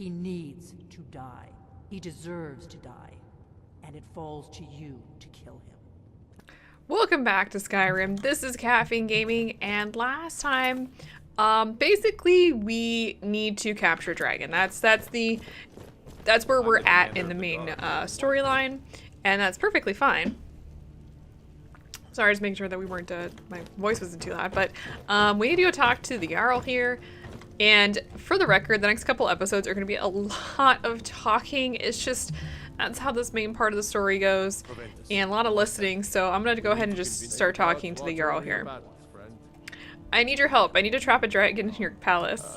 He needs to die. He deserves to die. And it falls to you to kill him. Welcome back to Skyrim. This is Kaffeine Gaming, and last time, basically we need to capture a dragon. That's where we're at in the main storyline, and that's perfectly fine. Sorry, just making sure that we weren't, my voice wasn't too loud, but we need to go talk to the Jarl here. And for the record, the next couple episodes are going to be a lot of talking. It's just, that's how this main part of the story goes, and a lot of listening, so I'm going to go ahead and just start talking to the Jarl here. I need your help. I need to trap a dragon in your palace.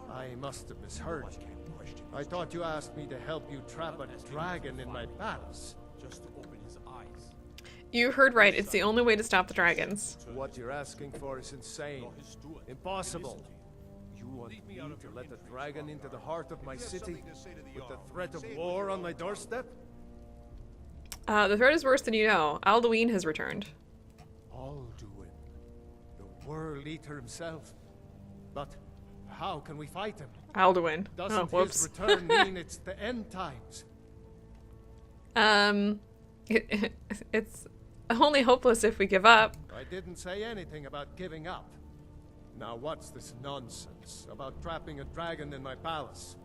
I must have misheard you. I thought you asked me to help you trap a dragon in my palace. Just to open his eyes. You heard right. It's the only way to stop the dragons. What you're asking for is insane. Impossible. You want me to let the dragon into the heart of my city with the threat of war on my doorstep? The threat is worse than you know. Alduin has returned. Alduin, the world eater himself. But how can we fight him? Alduin. Doesn't whoops. his return mean it's the end times? It's only hopeless if we give up. I didn't say anything about giving up. Now what's this nonsense about trapping a dragon in my palace?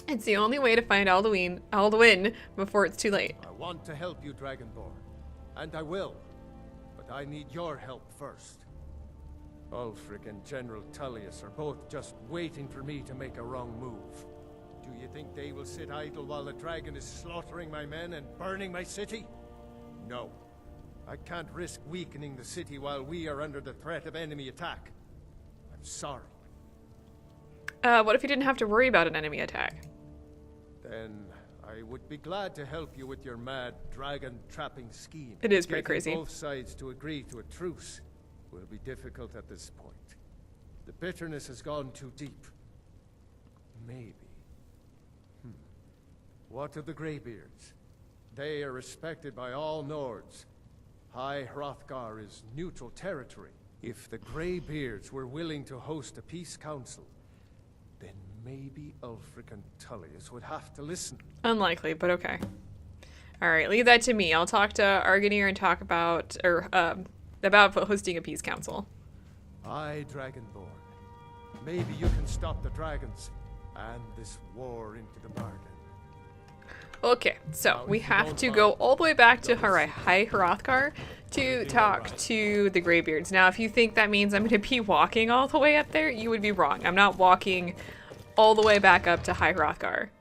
It's the only way to find Alduin before it's too late. I want to help you, Dragonborn. And I will. But I need your help first. Ulfric and General Tullius are both just waiting for me to make a wrong move. Do you think they will sit idle while the dragon is slaughtering my men and burning my city? No. I can't risk weakening the city while we are under the threat of enemy attack. I'm sorry. What if you didn't have to worry about an enemy attack? Then I would be glad to help you with your mad dragon trapping scheme. It is pretty Getting crazy. both sides to agree to a truce will be difficult at this point. The bitterness has gone too deep. Maybe. What of the Greybeards? They are respected by all Nords. High Hrothgar is neutral territory. If the Greybeards were willing to host a peace council, then maybe Ulfric and Tullius would have to listen. Unlikely, but okay. Alright, leave that to me. I'll talk to Argonir and talk about hosting a peace council. Aye, Dragonborn. Maybe you can stop the dragons and this war into the bargain. Okay, so we have to go all the way back to High Hrothgar to talk to the Greybeards. Now, if you think that means I'm going to be walking all the way up there, you would be wrong. I'm not walking all the way back up to High Hrothgar.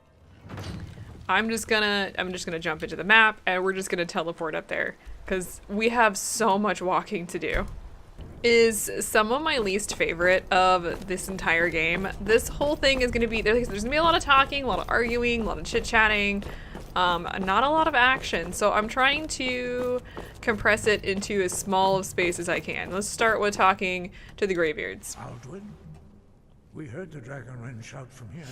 I'm just gonna jump into the map and we're just gonna teleport up there because we have so much walking to do. Is some of my least favorite of this entire game. This whole thing is gonna be there's gonna be a lot of talking, a lot of arguing, a lot of chit-chatting, not a lot of action. So I'm trying to compress it into as small of space as I can. Let's start with talking to the Greybeards. Alduin, we heard the Dragonren shout from here.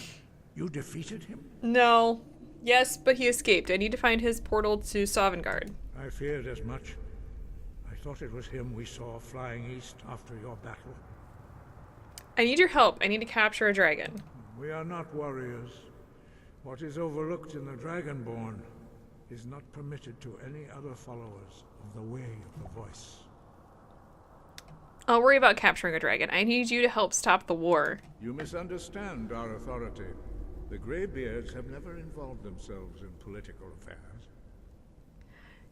You defeated him? No. Yes, but he escaped. I need to find his portal to Sovngarde. I feared as much. I thought it was him we saw flying east after your battle. I need your help. I need to capture a dragon. We are not warriors. What is overlooked in the Dragonborn is not permitted to any other followers of the Way of the Voice. I'll worry about capturing a dragon. I need you to help stop the war. You misunderstand our authority. The Greybeards have never involved themselves in political affairs.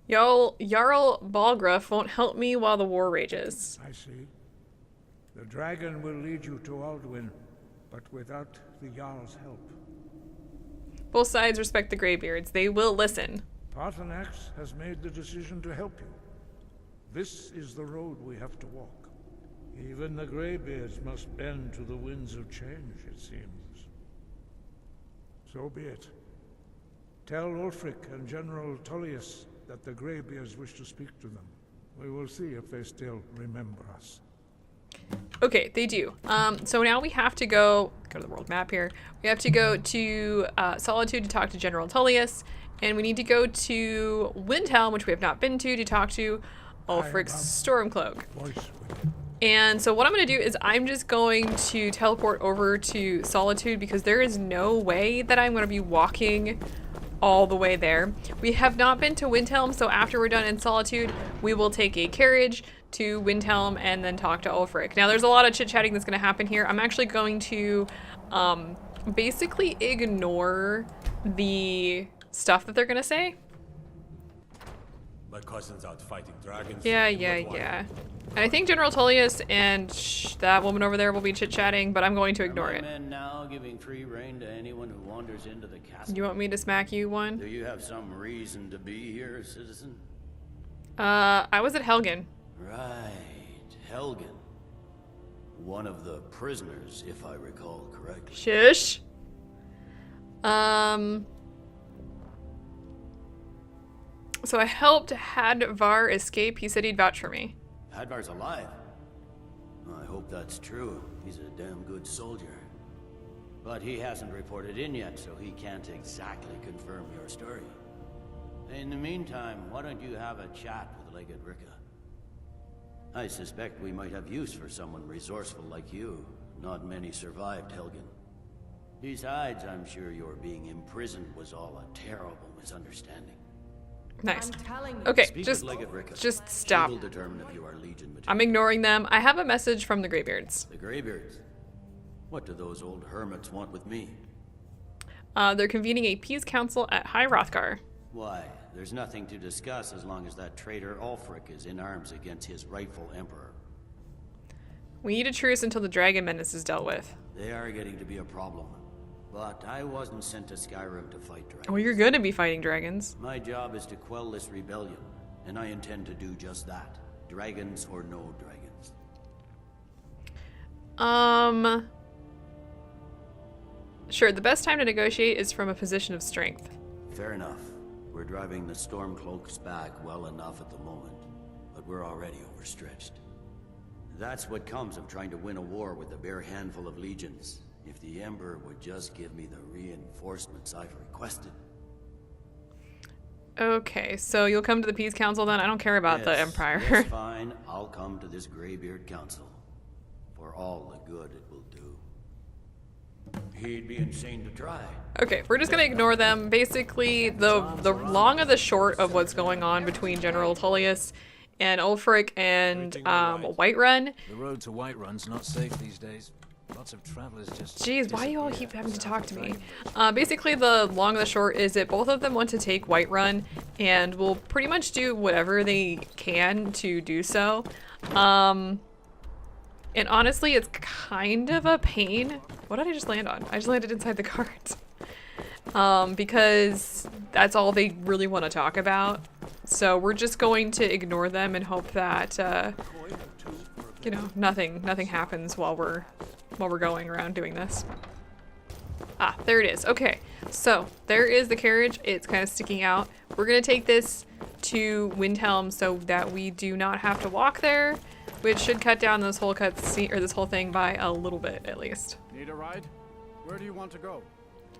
Jarl Balgruuf won't help me while the war rages. I see. The dragon will lead you to Alduin, but without the Jarl's help. Both sides respect the Greybeards. They will listen. Paarthurnax has made the decision to help you. This is the road we have to walk. Even the Greybeards must bend to the winds of change, it seems. So be it. Tell Ulfric and General Tullius that the Greybeards wish to speak to them. We will see if they still remember us. Okay, they do. So now we have to go to the world map here. We have to go to Solitude to talk to General Tullius, and we need to go to Windhelm, which we have not been to talk to Ulfric's Stormcloak. Voice with him. And so what I'm going to do is I'm just going to teleport over to Solitude because there is no way that I'm going to be walking all the way there. We have not been to Windhelm, so after we're done in Solitude, we will take a carriage to Windhelm and then talk to Ulfric. Now there's a lot of chit-chatting that's going to happen here. I'm actually going to basically ignore the stuff that they're going to say. My cousin's out fighting dragons. Yeah. And I think General Tullius and that woman over there will be chit-chatting, but I'm going to ignore it. Men now giving free rein to anyone who wanders into the castle. You want me to smack you one? Do you have some reason to be here, citizen? I was at Helgen. Right, Helgen. One of the prisoners, if I recall correctly. Shush. So I helped Hadvar escape. He said he'd vouch for me. Hadvar's alive. I hope that's true. He's a damn good soldier. But he hasn't reported in yet, so he can't exactly confirm your story. In the meantime, why don't you have a chat with Legate Ricka? I suspect we might have use for someone resourceful like you. Not many survived Helgen. Besides, I'm sure your being imprisoned was all a terrible misunderstanding. Nice. I'm telling you. Okay, Speak just with Legate Ricka. stop. She will determine if you are Legion material. I'm ignoring them. I have a message from the Greybeards. The Greybeards? What do those old hermits want with me? They're convening a peace council at High Hrothgar. Why? There's nothing to discuss as long as that traitor Ulfric is in arms against his rightful emperor. We need a truce until the dragon menace is dealt with. They are getting to be a problem. But I wasn't sent to Skyrim to fight dragons. Oh, you're gonna be fighting dragons. My job is to quell this rebellion, and I intend to do just that. Dragons or no dragons. Sure, the best time to negotiate is from a position of strength. Fair enough. We're driving the Stormcloaks back well enough at the moment, but we're already overstretched. That's what comes of trying to win a war with a bare handful of legions. If the Emperor would just give me the reinforcements I've requested. Okay, so you'll come to the Peace Council then? I don't care about the Empire. Yes, fine. I'll come to this Greybeard Council. For all the good it will do. He'd be insane to try. Okay, we're just gonna ignore them. Basically, the long and the short of what's going on between General Tullius and Ulfric and Whiterun. The road to Whiterun's not safe these days. Lots of travelers just... Jeez, why do you all keep having to talk to me? Basically, the long and the short is that both of them want to take Whiterun and will pretty much do whatever they can to do so. And honestly, it's kind of a pain. What did I just land on? I just landed inside the cart. Because that's all they really want to talk about. So we're just going to ignore them and hope that, you know, nothing happens while we're going around doing this. Ah, there it is. Okay, so there is the carriage. It's kind of sticking out. We're gonna take this to Windhelm so that we do not have to walk there, which should cut down this whole this whole thing by a little bit at least. Need a ride? Where do you want to go?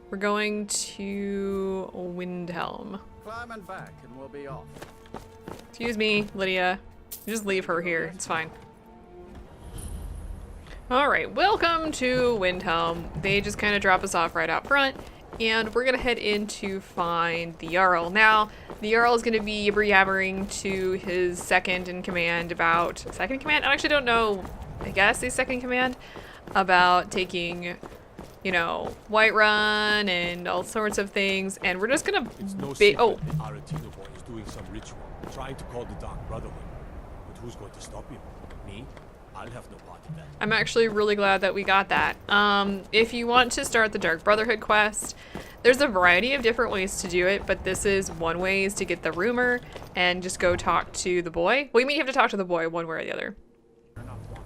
We're going to Windhelm. Climb and back and we'll be off. Excuse me, Lydia. Just leave her here. It's fine. Alright, welcome to Windhelm. They just kind of drop us off right out front, and we're gonna head in to find the Jarl. Now, the Jarl is gonna be yabbering to his second in command about... Second in command? I actually don't know. I guess he's second in command about taking, you know, Whiterun and all sorts of things, and we're just gonna... It's no oh! secret the Aretino boy is doing some ritual, trying to call the Dark Brotherhood. But who's going to stop him? Me? I'll have no part in that. I'm actually really glad that we got that. If you want to start the Dark Brotherhood quest, there's a variety of different ways to do it, but this is one way is to get the rumor and just go talk to the boy. Well, you mean you have to talk to the boy one way or the other. You're not wanted.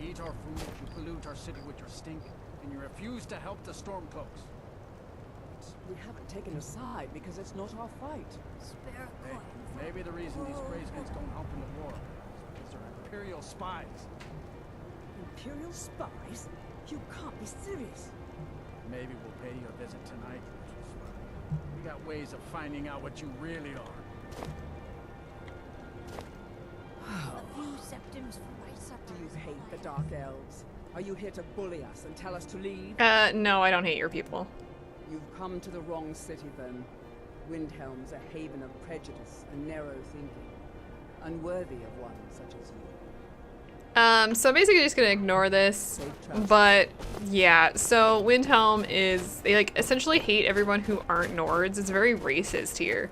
You eat our food, you pollute our city with your stink, and you refuse to help the Stormcloaks. We haven't taken a side because it's not our fight. Hey, maybe the reason these Graysmiths don't help in the war is because they're Imperial spies. Imperial spies? You can't be serious. Maybe we'll pay you a visit tonight. We got ways of finding out what you really are. A few septims for my Do you hate the Dark Elves? Are you here to bully us and tell us to leave? No, I don't hate your people. You've come to the wrong city then. Windhelm's a haven of prejudice and narrow thinking, unworthy of one such as you. So I'm basically just gonna ignore this, but yeah, so Windhelm is, they like essentially hate everyone who aren't Nords. It's very racist here.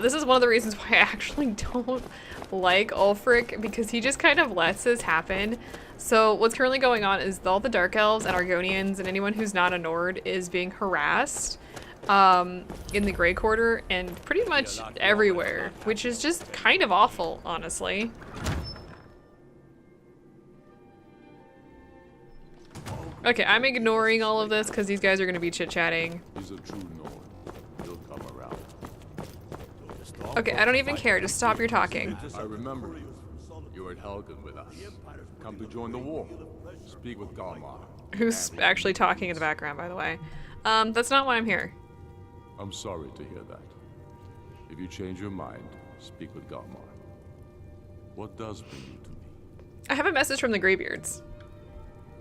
This is one of the reasons why I actually don't like Ulfric, because he just kind of lets this happen. So what's currently going on is all the Dark Elves and Argonians and anyone who's not a Nord is being harassed in the Grey Quarter and pretty much everywhere, which is just kind of awful, honestly. Okay, I'm ignoring all of this because these guys are going to be chit-chatting. He's a true Nord. He'll come around. Okay, I don't even care. Just stop your talking. I remember you. You were at Helgen with us. Come to join the war. Speak with Galmar. Who's actually talking in the background, by the way. That's not why I'm here. I'm sorry to hear that. If you change your mind, speak with Galmar. What does bring you to me? I have a message from the Greybeards.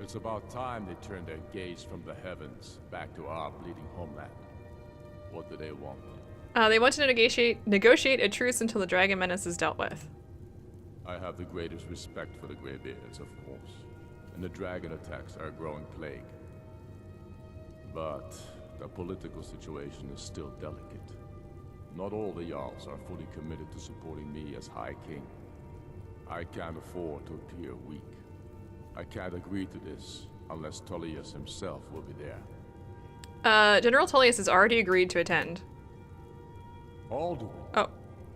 It's about time they turned their gaze from the heavens back to our bleeding homeland. What do they want? They want to negotiate a truce until the dragon menace is dealt with. I have the greatest respect for the Greybeards, of course, and the dragon attacks are a growing plague. But the political situation is still delicate. Not all the Jarls are fully committed to supporting me as High King. I can't afford to appear weak. I can't agree to this unless Tullius himself will be there. General Tullius has already agreed to attend. Alduin. Oh,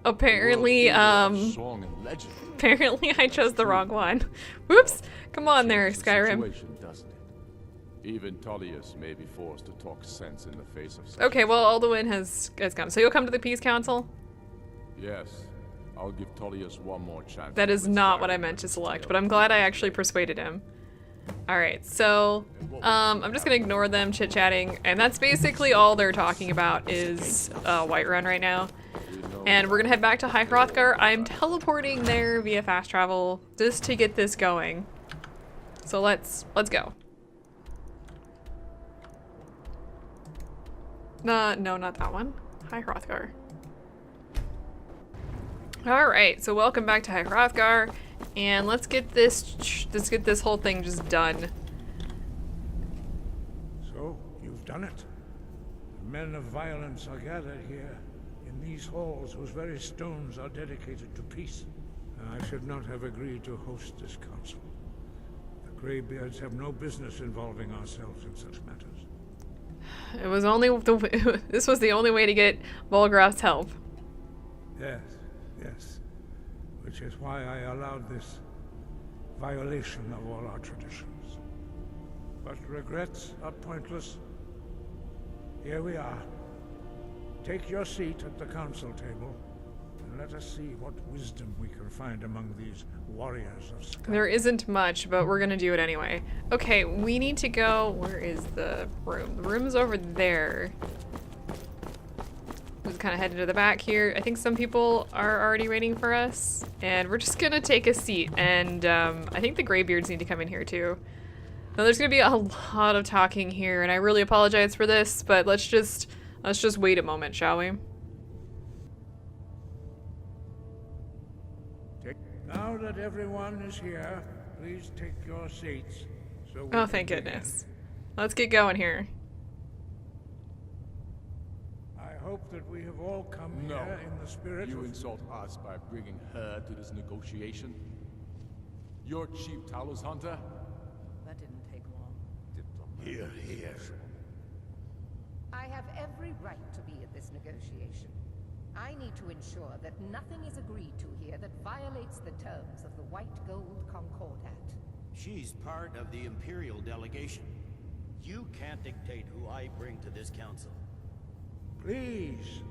apparently, Song and legend. apparently I chose the wrong one. Whoops! Come on there, Skyrim. Situation, doesn't it? Even Tullius may be forced to talk sense in the face of such. Okay, well, Alduin has come. So you'll come to the Peace Council? Yes. I'll give Tullius one more chance. That is not what I meant to select, but I'm glad I actually persuaded him. Alright, so I'm just gonna ignore them chit-chatting, and that's basically all they're talking about is Whiterun right now. And we're gonna head back to High Hrothgar. I'm teleporting there via fast travel just to get this going. So let's go. No, not that one. High Hrothgar. Alright, so welcome back to High Hrothgar, and let's get this whole thing just done. So, you've done it. The men of violence are gathered here, in these halls whose very stones are dedicated to peace. I should not have agreed to host this council. The Greybeards have no business involving ourselves in such matters. It was only this was the only way to get Volgraf's help. Yes. Yes, which is why I allowed this violation of all our traditions. But regrets are pointless. Here we are. Take your seat at the council table, and let us see what wisdom we can find among these warriors of Skyrim. There isn't much, but we're gonna do it anyway. Okay, we need to go. Where is the room? The room's over there. Just kind of headed to the back here. I think some people are already waiting for us, and we're just gonna take a seat. And I think the Greybeards need to come in here too. Now there's gonna be a lot of talking here, and I really apologize for this, but let's just wait a moment, shall we? Now that everyone is here, please take your seats. Oh, thank goodness. Let's get going here. I hope that we have all come here in the spirit You of... insult us by bringing her to this negotiation? You're Chief Talos Hunter? That didn't take long. Here. I have every right to be at this negotiation. I need to ensure that nothing is agreed to here that violates the terms of the White Gold Concordat. She's part of the Imperial delegation. You can't dictate who I bring to this council. Please,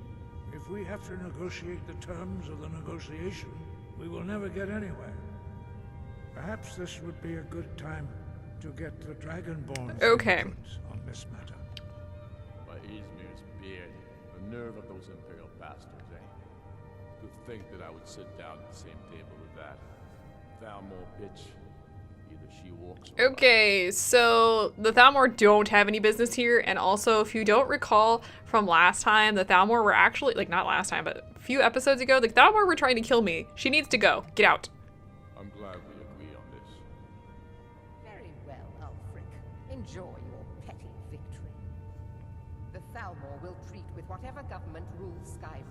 if we have to negotiate the terms of the negotiation, we will never get anywhere. Perhaps this would be a good time to get the Dragonborn's input on this matter. By Izmir's beard, the nerve of those Imperial bastards, eh? To think that I would sit down at the same table with that. Thalmor bitch. Either she walks. Okay, so the Thalmor don't have any business here, and also if you don't recall from last time, the Thalmor were actually, like not last time, but a few episodes ago, the Thalmor were trying to kill me. She needs to go. Get out. I'm glad we agree on this. Very well, Ulfric. Enjoy your petty victory. The Thalmor will treat with whatever government rules Skyrim.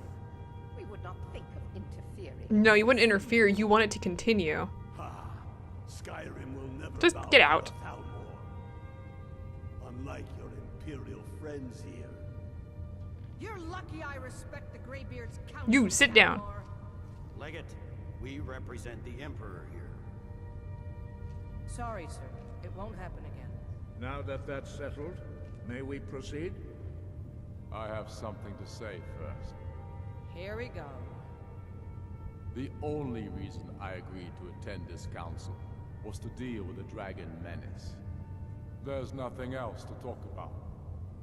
We would not think of interfering. No, you wouldn't interfere. You want it to continue. Skyrim will never Just bow get to out. Thalmor. Unlike your Imperial friends here. You're lucky I respect the Greybeard's counsel. You sit down. Thalmor. Legate, we represent the Emperor here. Sorry, sir. It won't happen again. Now that that's settled, may we proceed? I have something to say first. Here we go. The only reason I agreed to attend this council was to deal with the dragon menace. There's nothing else to talk about.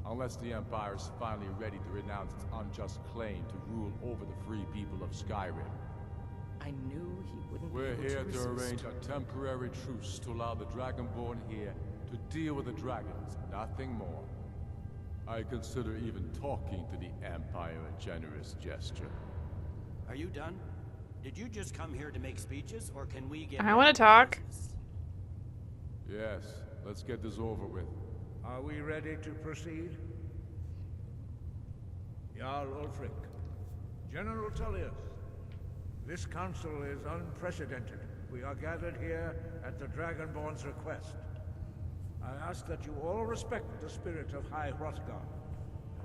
Unless the Empire is finally ready to renounce its unjust claim to rule over the free people of Skyrim. I knew he wouldn't be We're able here to resist. arrange a temporary truce to allow the Dragonborn here to deal with the dragons, nothing more. I consider even talking to the Empire a generous gesture. Are you done? Did you just come here to make speeches, or can we get... I want to talk. Yes, let's get this over with. Are we ready to proceed? Jarl Ulfric, General Tullius, this council is unprecedented. We are gathered here at the Dragonborn's request. I ask that you all respect the spirit of High Hrothgar.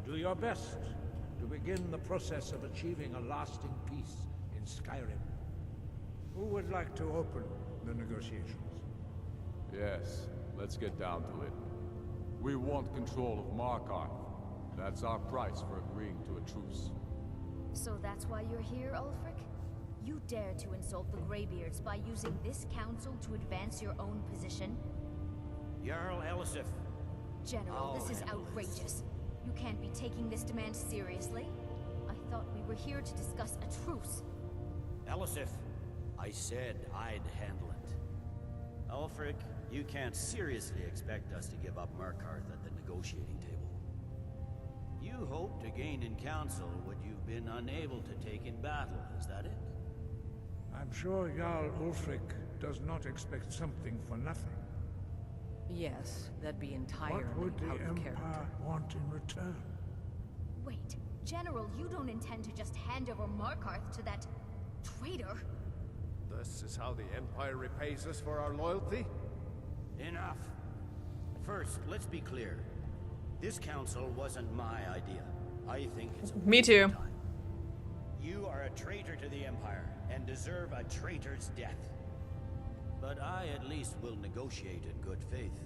Do your best to begin the process of achieving a lasting peace in Skyrim. Who would like to open the negotiations? Yes, let's get down to it. We want control of Markarth. That's our price for agreeing to a truce. So that's why you're here, Ulfric? You dare to insult the Greybeards by using this council to advance your own position? Jarl Elisif. General, this is outrageous. You can't be taking this demand seriously. I thought we were here to discuss a truce. Elisif, I said I'd handle it. Ulfric, you can't seriously expect us to give up Markarth at the negotiating table. You hope to gain in council what you've been unable to take in battle, is that it? I'm sure Jarl Ulfric does not expect something for nothing. Yes, that'd be entirely What would the out of Empire character. want in return? Wait, General, you don't intend to just hand over Markarth to that traitor? This is how the Empire repays us for our loyalty? Enough. First, let's be clear. This council wasn't my idea. I think it's a Me waste too. of time. You are a traitor to the Empire and deserve a traitor's death. But I at least will negotiate in good faith.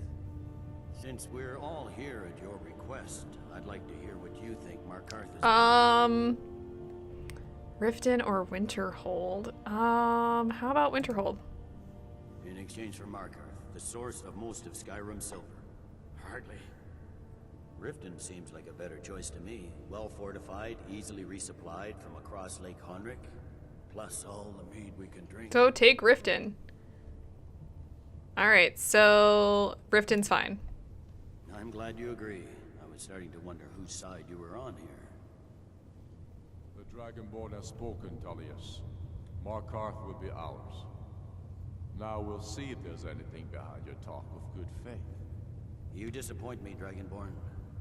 Since we're all here at your request, I'd like to hear what you think Markarth is. Riften or Winterhold? How about Winterhold? In exchange for Markarth, the source of most of Skyrim's silver. Hardly. Riften seems like a better choice to me. Well fortified, easily resupplied from across Lake Honrick, plus all the mead we can drink. So take Riften. Alright, so Riften's fine. I'm glad you agree. I was starting to wonder whose side you were on here. The Dragonborn has spoken, Tullius. Markarth will be ours. Now we'll see if there's anything behind your talk of good faith. You disappoint me, Dragonborn.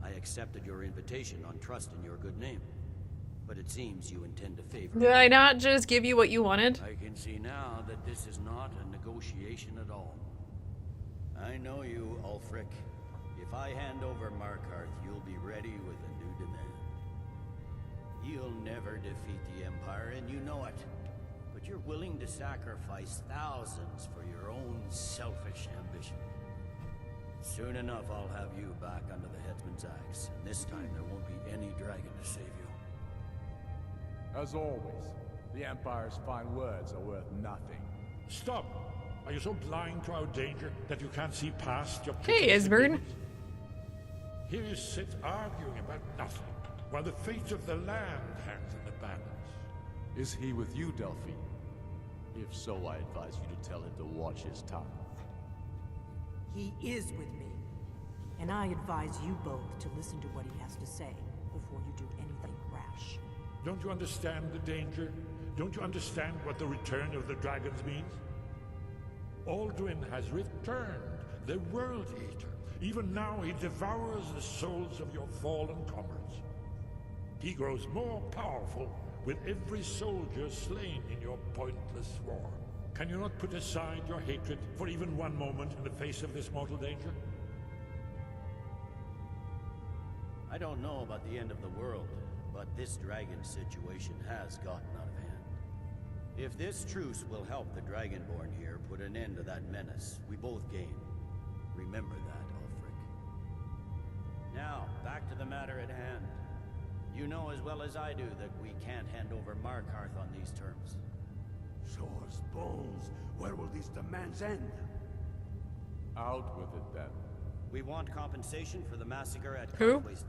I accepted your invitation on trust in your good name. But it seems you intend to favor Did me. I not just give you what you wanted? I can see now that this is not a negotiation at all. I know you, Ulfric. If I hand over Markarth, you'll be ready with a new demand. You'll never defeat the Empire, and you know it. But you're willing to sacrifice thousands for your own selfish ambition. Soon enough, I'll have you back under the headsman's axe, and this time there won't be any dragon to save you. As always, the Empire's fine words are worth nothing. Stop! Are you so blind to our danger that you can't see past your... Hey, Isburn. Here you sit arguing about nothing, while the fate of the land hangs in the balance. Is he with you, Delphine? If so, I advise you to tell him to watch his tongue. He is with me. And I advise you both to listen to what he has to say before you do anything rash. Don't you understand the danger? Don't you understand what the return of the dragons means? Aldrin has returned, the World Eater. Even now he devours the souls of your fallen comrades. He grows more powerful with every soldier slain in your pointless war. Can you not put aside your hatred for even one moment in the face of this mortal danger? I don't know about the end of the world, but this dragon situation has gotten out of hand. If this truce will help the Dragonborn here put an end to that menace, we both gain. Remember that, Ulfric. Now, back to the matter at hand. You know as well as I do that we can't hand over Markarth on these terms. Show us bones. Where will these demands end? Out with it, then. We want compensation for the massacre at Who? Kaffeine.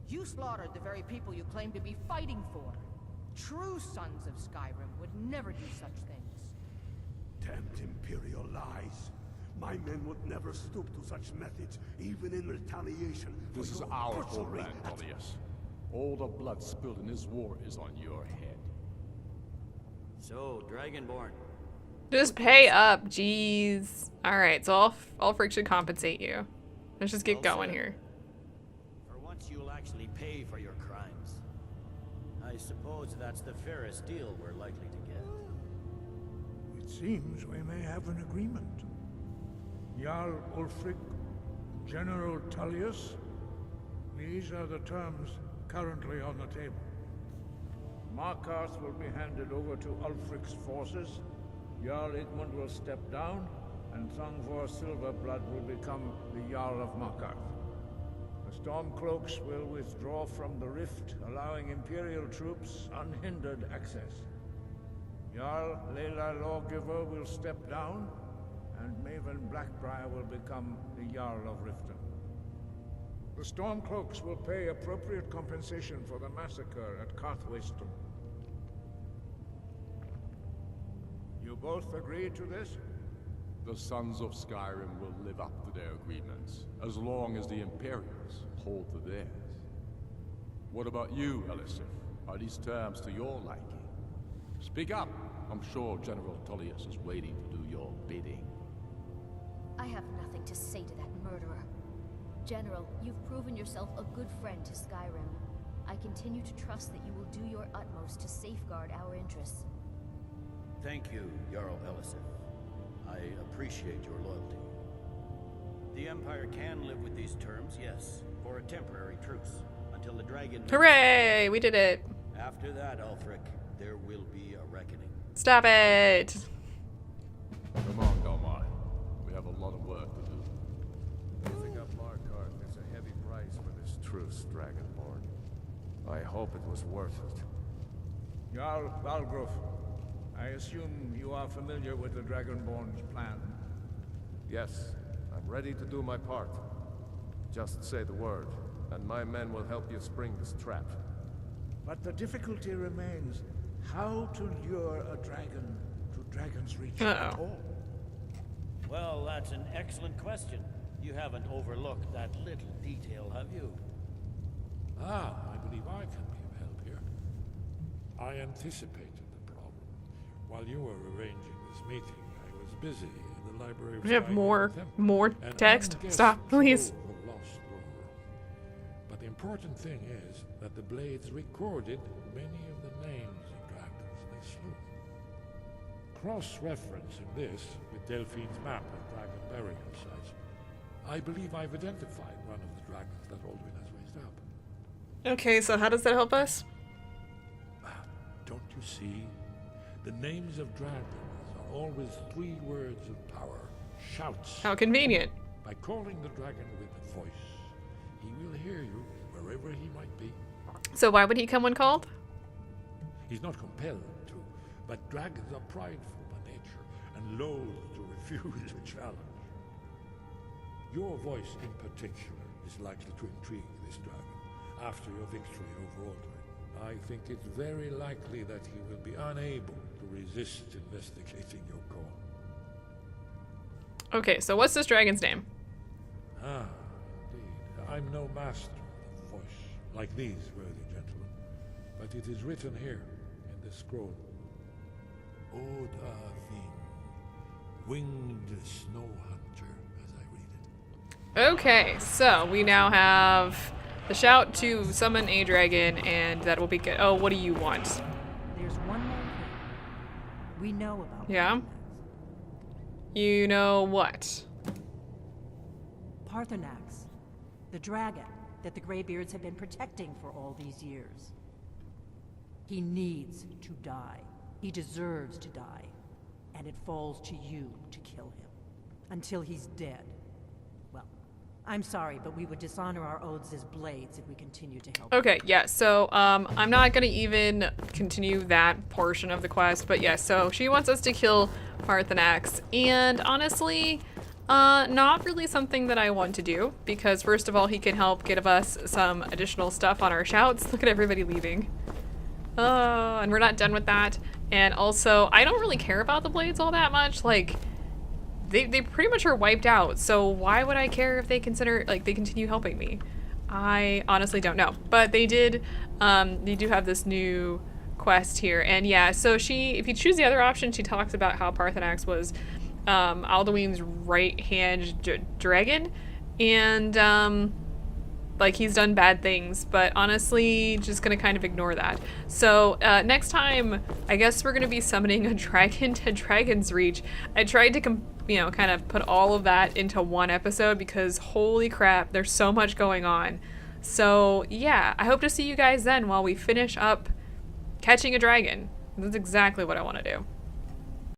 You slaughtered the very people you claim to be fighting for. True sons of Skyrim would never do such things. Damned Imperial lies. My men would never stoop to such methods, even in retaliation. This is our homeland, Tullius. All the blood spilled in this war is on your head. So, Dragonborn. Just pay up, jeez. Alright, so Ulfric should compensate you. Let's just get going here. For once you'll actually pay for your crimes. I suppose that's the fairest deal we're likely to get. It seems we may have an agreement. Jarl Ulfric, General Tullius, these are the terms currently on the table. Markarth will be handed over to Ulfric's forces, Jarl Igmund will step down, and Thongvor Silverblood will become the Jarl of Markarth. The Stormcloaks will withdraw from the rift, allowing Imperial troops unhindered access. Jarl Leila Lawgiver will step down, and Maven Blackbriar will become the Jarl of Riften. The Stormcloaks will pay appropriate compensation for the massacre at Karthwasten. You both agree to this? The Sons of Skyrim will live up to their agreements, as long as the Imperials hold to theirs. What about you, Elisif? Are these terms to your liking? Speak up! I'm sure General Tullius is waiting to do your bidding. I have nothing to say to that murderer. General, you've proven yourself a good friend to Skyrim. I continue to trust that you will do your utmost to safeguard our interests. Thank you, Jarl Elisif. I appreciate your loyalty. The Empire can live with these terms, yes, for a temporary truce, until the dragon... Hooray! We did it! After that, Ulfric, there will be a reckoning. Stop it! Come on, Galmar. We have a lot of work to do. Giving up Markarth is a heavy price for this truce, Dragonborn. I hope it was worth it. Jarl Balgruuf, I assume you are familiar with the Dragonborn's plan. Yes, I'm ready to do my part. Just say the word, and my men will help you spring this trap. But the difficulty remains how to lure a dragon to Dragon's Reach at all. Well, that's an excellent question. You haven't overlooked that little detail, have you? Ah, I believe I can be of help here. I anticipated the problem. While you were arranging this meeting, I was busy in the library of We have Skyrim more and text. unguessed Stop, please. stole the lost lore. But the important thing is that the blades recorded many of the names of dragons they slew. Cross-referencing this with Delphine's map of dragon burial sites, I believe I've identified one of the dragons that Aldrin has raised up. Okay, so how does that help us? Don't you see? The names of dragons are always 3 words of power. Shouts. How convenient. By calling the dragon with a voice, he will hear you wherever he might be. So why would he come when called? He's not compelled to, but dragons are prideful by nature and loath to refuse a challenge. Your voice in particular is likely to intrigue this dragon after your victory over Aldrin. I think it's very likely that he will be unable to resist investigating your call. Okay, so what's this dragon's name? Ah, indeed. I'm no master of the voice, like these worthy gentlemen, but it is written here in the scroll. Oda Thing, winged snow hunter, as I read it. Okay, so we now have the shout to summon a dragon, and that will be good. Oh, what do you want? There's one more thing. We know about Yeah? You know what? Parthenax, the dragon that the Greybeards have been protecting for all these years. He needs to die. He deserves to die. And it falls to you to kill him. Until he's dead. Well, I'm sorry, but we would dishonor our oaths as blades if we continue to help. Okay, yeah, so I'm not gonna even continue that portion of the quest, but yeah, so she wants us to kill Parthenax, and honestly, not really something that I want to do, because first of all, he can help give us some additional stuff on our shouts. Look at everybody leaving. And we're not done with that. And also, I don't really care about the blades all that much. Like, they pretty much are wiped out, so why would I care if they continue helping me? I honestly don't know. But they do have this new quest here, and yeah, so if you choose the other option, she talks about how Parthenax was Alduin's right-hand dragon, and like he's done bad things, but honestly just gonna kind of ignore that. So next time I guess we're gonna be summoning a dragon to Dragon's Reach. I tried to kind of put all of that into one episode because holy crap, there's so much going on. So yeah, I hope to see you guys then while we finish up catching a dragon. That's exactly what I want to do.